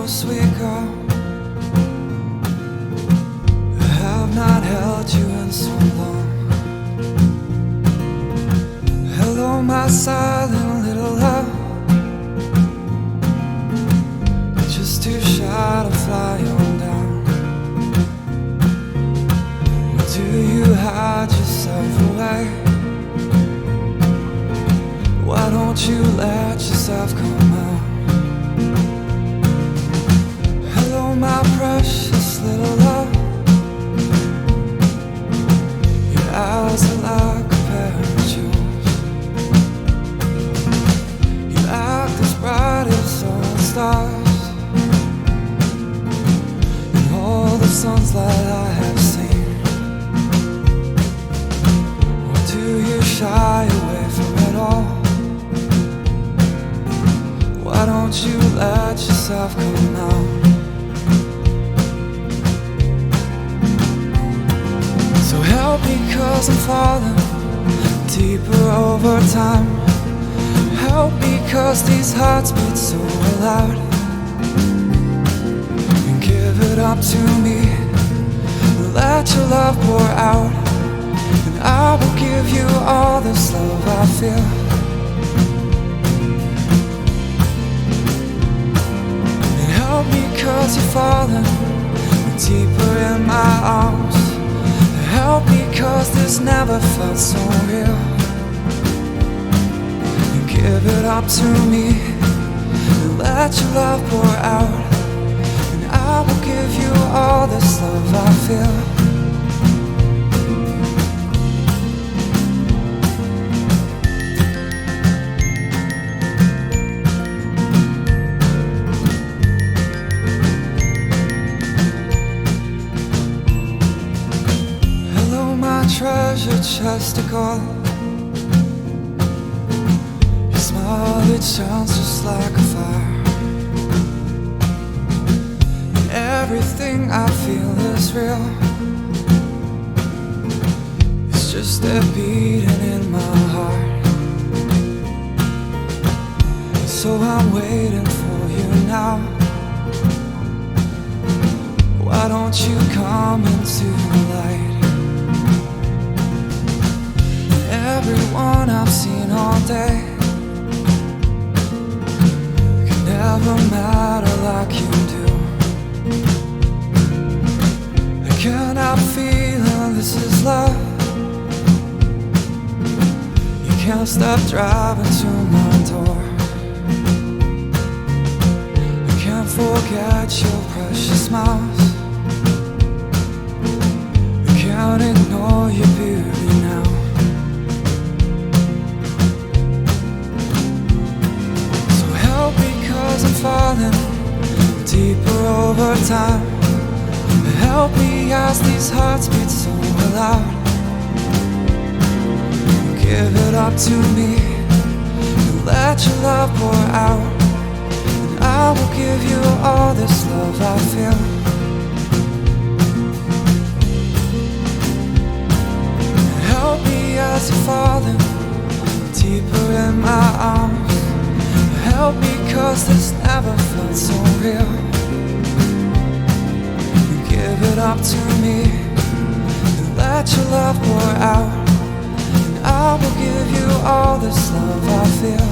so sweet, girl. I have not held you in so long. Hello, my silent little love. Just too shy to fly on down. Do you hide yourself away? Why don't you let yourself come out? Hello, my precious little love. Your eyes are like a pair of jewels. You act as bright as all the stars, and all the sunlight I have seen. Or do you shy away from it all? Why don't you let yourself come out? So help me, 'cause I'm falling deeper over time. Help me, 'cause these hearts beat so loud. And give it up to me, let your love pour out, and I will give you all this love I feel. Help me, 'cause you're falling deeper in my arms. Help me, 'cause this never felt so real. And give it up to me, and let your love pour out, and I will give you all this love I feel. Treasure chest of gold. Your smile, it shines just like a fire, and everything I feel is real. It's just a beating in my heart. So I'm waiting for you now. Why don't you come into the light? Everyone I've seen all day can never matter like you do. I cannot feel this is love. You can't stop driving to my door. I can't forget your precious smiles. I can't ignore your beauty now. I'm falling deeper over time. Help me as these hearts beat so loud. Give it up to me, and let your love pour out, and I will give you all this love I feel. Help me as you're falling deeper in my arms. Help me, 'cause this never felt so real. You give it up to me, and let your love pour out, and I will give you all this love I feel.